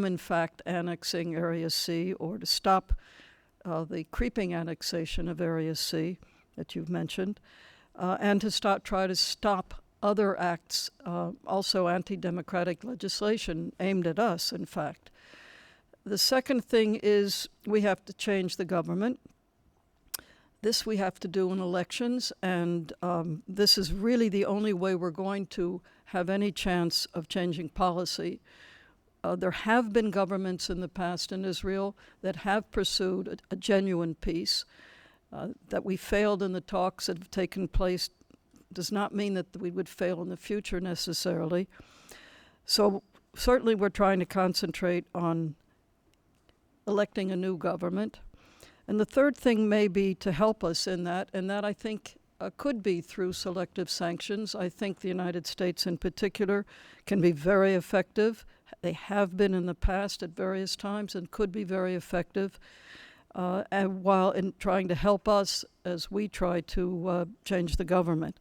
in fact, annexing Area C, or to stop the creeping annexation of Area C that you've mentioned, and to try to stop other acts, also anti-democratic legislation aimed at us, in fact. The second thing is we have to change the government. This we have to do in elections, and this is really the only way we're going to have any chance of changing policy. There have been governments in the past in Israel that have pursued a genuine peace. That we failed in the talks that have taken place does not mean that we would fail in the future necessarily. So certainly we're trying to concentrate on electing a new government. And the third thing may be to help us in that, and that I think could be through selective sanctions. I think the United States in particular can be very effective. They have been in the past at various times and could be very effective, and while in trying to help us as we try to change the government.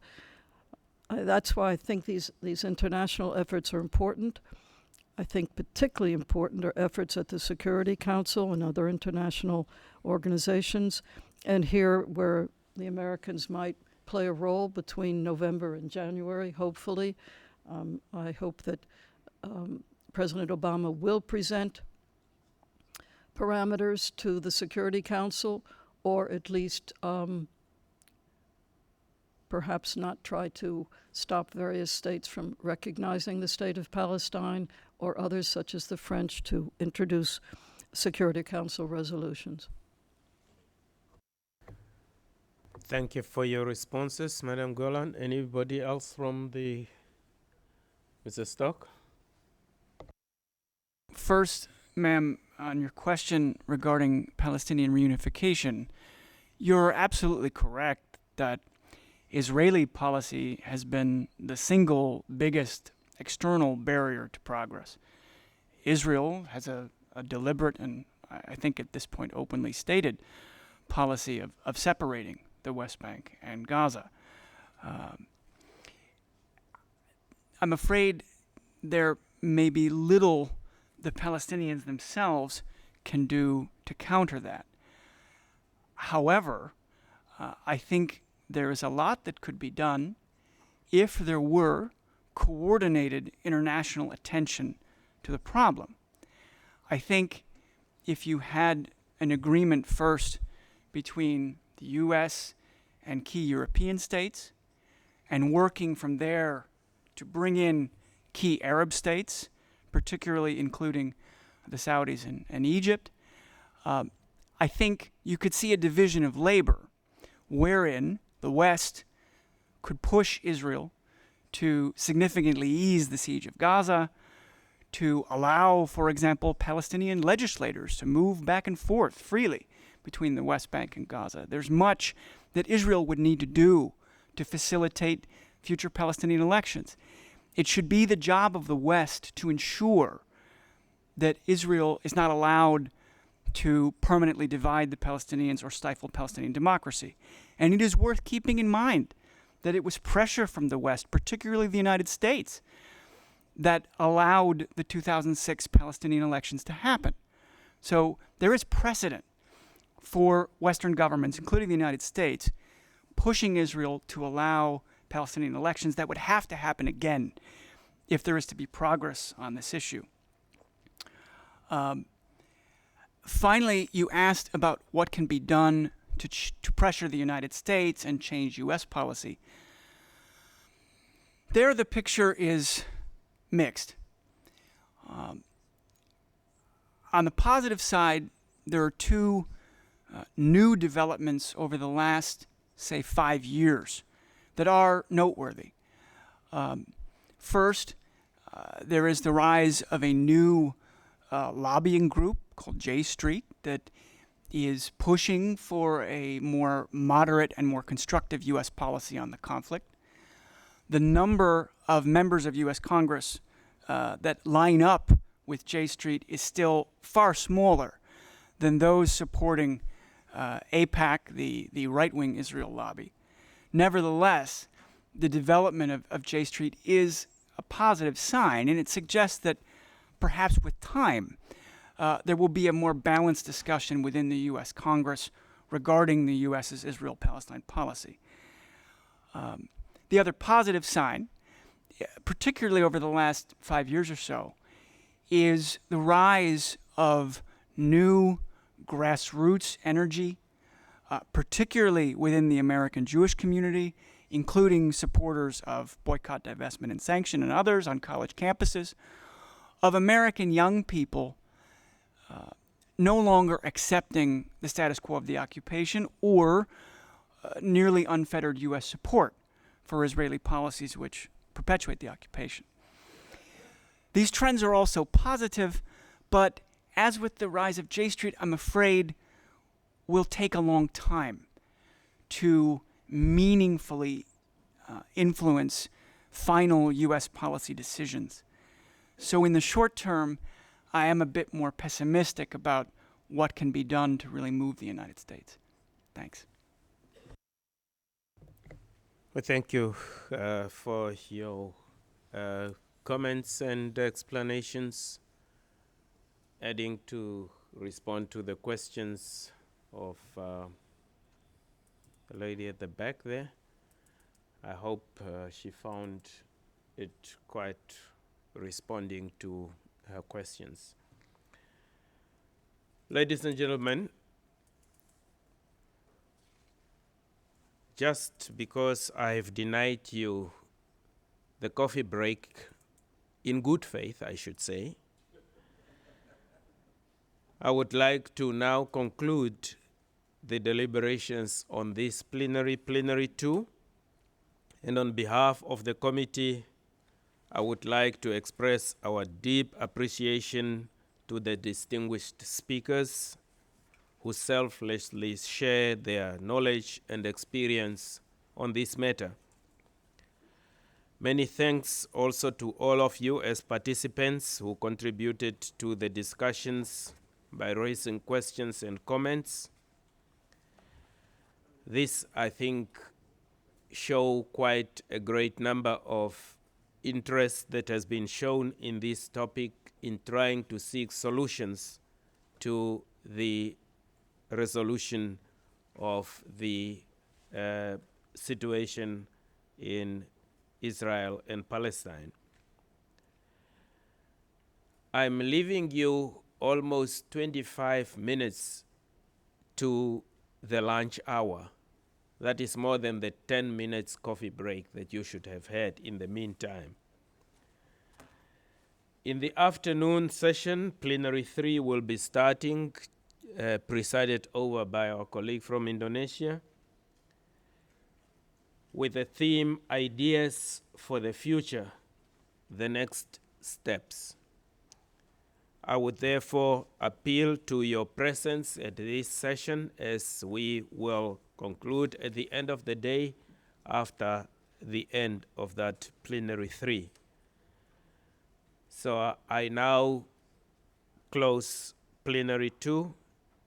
That's why I think these international efforts are important. I think particularly important are efforts at the Security Council and other international organizations, and here where the Americans might play a role between November and January, hopefully. I hope that President Obama will present parameters to the Security Council, or at least perhaps not try to stop various states from recognizing the state of Palestine, or others such as the French to introduce Security Council resolutions. Thank you for your responses, Madam Golan. Anybody else from the Mr. Stock? First, ma'am, on your question regarding Palestinian reunification, you're absolutely correct that Israeli policy has been the single biggest external barrier to progress. Israel has a deliberate and I think at this point openly stated policy of separating the West Bank and Gaza. I'm afraid there may be little the Palestinians themselves can do to counter that. However, I think there is a lot that could be done if there were coordinated international attention to the problem. I think if you had an agreement first between the U.S. and key European states, and working from there to bring in key Arab states, particularly including the Saudis and Egypt, I think you could see a division of labor wherein the West could push Israel to significantly ease the siege of Gaza, to allow, for example, Palestinian legislators to move back and forth freely between the West Bank and Gaza. There's much that Israel would need to do to facilitate future Palestinian elections. It should be the job of the West to ensure that Israel is not allowed to permanently divide the Palestinians or stifle Palestinian democracy. And it is worth keeping in mind that it was pressure from the West, particularly the United States, that allowed the 2006 Palestinian elections to happen. So there is precedent for Western governments, including the United States, pushing Israel to allow Palestinian elections that would have to happen again if there is to be progress on this issue. Finally, you asked about what can be done to pressure the United States and change U.S. policy. There, the picture is mixed. On the positive side, there are two new developments over the last, say, 5 years that are noteworthy. First, there is the rise of a new lobbying group called J Street that is pushing for a more moderate and more constructive U.S. policy on the conflict. The number of members of U.S. Congress that line up with J Street is still far smaller than those supporting AIPAC, the right-wing Israel lobby. Nevertheless, the development of J Street is a positive sign, and it suggests that perhaps with time, there will be a more balanced discussion within the U.S. Congress regarding the U.S.'s Israel-Palestine policy. The other positive sign, particularly over the last 5 years or so, is the rise of new grassroots energy, particularly within the American Jewish community, including supporters of boycott, divestment, and sanction and others on college campuses, of American young people no longer accepting the status quo of the occupation or nearly unfettered U.S. support for Israeli policies which perpetuate the occupation. These trends are also positive, but as with the rise of J Street, I'm afraid will take a long time to meaningfully influence final U.S. policy decisions. So in the short term, I am a bit more pessimistic about what can be done to really move the United States. Thanks. Well, thank you for your comments and explanations, adding to respond to the questions of the lady at the back there. I hope she found it quite responding to her questions. Ladies and gentlemen, just because I've denied you the coffee break in good faith, I should say, I would like to now conclude the deliberations on this plenary 2. And on behalf of the committee, I would like to express our deep appreciation to the distinguished speakers who selflessly share their knowledge and experience on this matter. Many thanks also to all of you as participants who contributed to the discussions by raising questions and comments. This, I think, show quite a great number of interest that has been shown in this topic in trying to seek solutions to the resolution of the situation in Israel and Palestine. I'm leaving you almost 25 minutes to the lunch hour. That is more than the 10 minutes coffee break that you should have had in the meantime. In the afternoon session, Plenary 3 will be starting, presided over by our colleague from Indonesia, with the theme, Ideas for the Future, the Next Steps. I would therefore appeal to your presence at this session, as we will conclude at the end of the day after the end of that Plenary 3. So I now close Plenary 2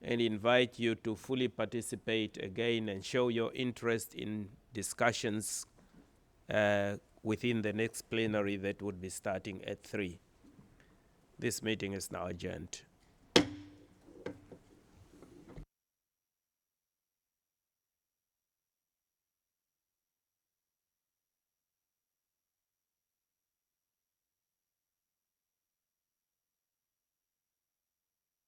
and invite you to fully participate again and show your interest in discussions within the next plenary that would be starting at 3. This meeting is now adjourned.